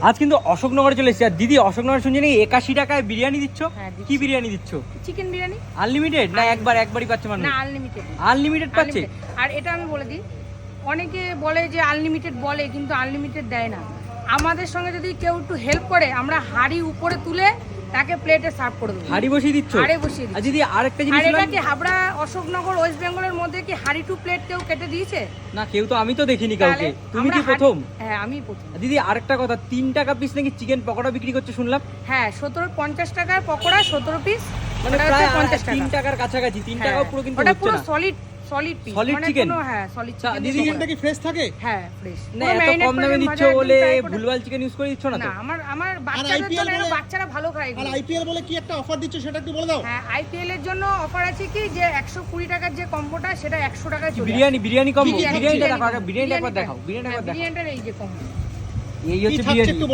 আজ কিন্তু অশোকনগরে চলে এসেছি। আর দিদি অশোকনগর শুনছি নাকি 81 টাকায় বিরিয়ানি দিচ্ছ? হ্যাঁ, দিচ্ছি। কি বিরিয়ানি দিচ্ছ? চিকেন বিরিয়ানি। আনলিমিটেড না একবারই পাচ্ছে মানুষ? না, আনলিমিটেড। আনলিমিটেড পাচ্ছে। আর এটা আমি বলে দিই, অনেকে বলে যে আনলিমিটেড বলে, কিন্তু আনলিমিটেড দেয় না। আমাদের সঙ্গে যদি কেউ একটু হেল্প করে, আমরা হাঁড়ি উপরে তুলে তাকে প্লেটে সার্ভ করে দেবো। হাঁড়ি বসিয়ে দিচ্ছ? হাঁড়ি বসিয়ে দিচ্ছি। আর দিদি আরেকটা জিনিস আর এটা শুনলাম- কি হাবড়া অশোকনগর ওয়েস্ট বেঙ্গলের মধ্যে কি হাঁড়ি টু প্লেট কেউ কেটে দিয়েছে? না, কেউ তো, আমি তো দেখিনি কাউকে। তাহলে তুমি আমরা কি প্রথম? হ্যাঁ, আমি প্রথম। আর দিদি আরেকটা কথা, 3 টাকা পিস নাকি চিকেন পকোড়া বিক্রি করছে শুনলাম? হ্যাঁ, 50 টাকার পকোড়া 17 পিস, মানে ওটা প্রায় হচ্ছে 50 3 টাকা। টাকার কাছাকাছি। 3 হ্যাঁ, টাকাও পুরো কিন্তু ওটা হচ্ছে পুরো না। সলিড পিস, Solid মানে chicken? কোনো, হ্যাঁ, সলিড তা চিকেন। দিদি চিকেনটা কি ফ্রেশ থাকে? হ্যাঁ, ফ্রেশ। না, এত কম দামে দিচ্ছ বলে ভুলভাল চিকেন ইউজ করে দিচ্ছ না তো? না, আমার বাচ্চাদের IPL জন্য, বলে- বাচ্চারা ভালো খায় আর এগুলো। আইপিএল বলে কি একটা অফার দিচ্ছে সেটা একটু বলে দাও। হ্যাঁ, আইপিএল এর জন্য অফার আছে কি, যে 120 টাকার যে কম্বোটা সেটা 100 টাকায় চলে আসে। বিরিয়ানি কম। বিরিয়ানি বিরিয়ানিটা বিরিয়ানি দেখো আগে, কম। বিরিয়ানিটা একবার বিরিয়ানিটা- দেখাও, বিরিয়ানিটা হ্যাঁ, একবার দেখাও। বিরিয়ানিটার এই যে কম। এই কি হচ্ছে থাকছে বিরিয়ানি। একটু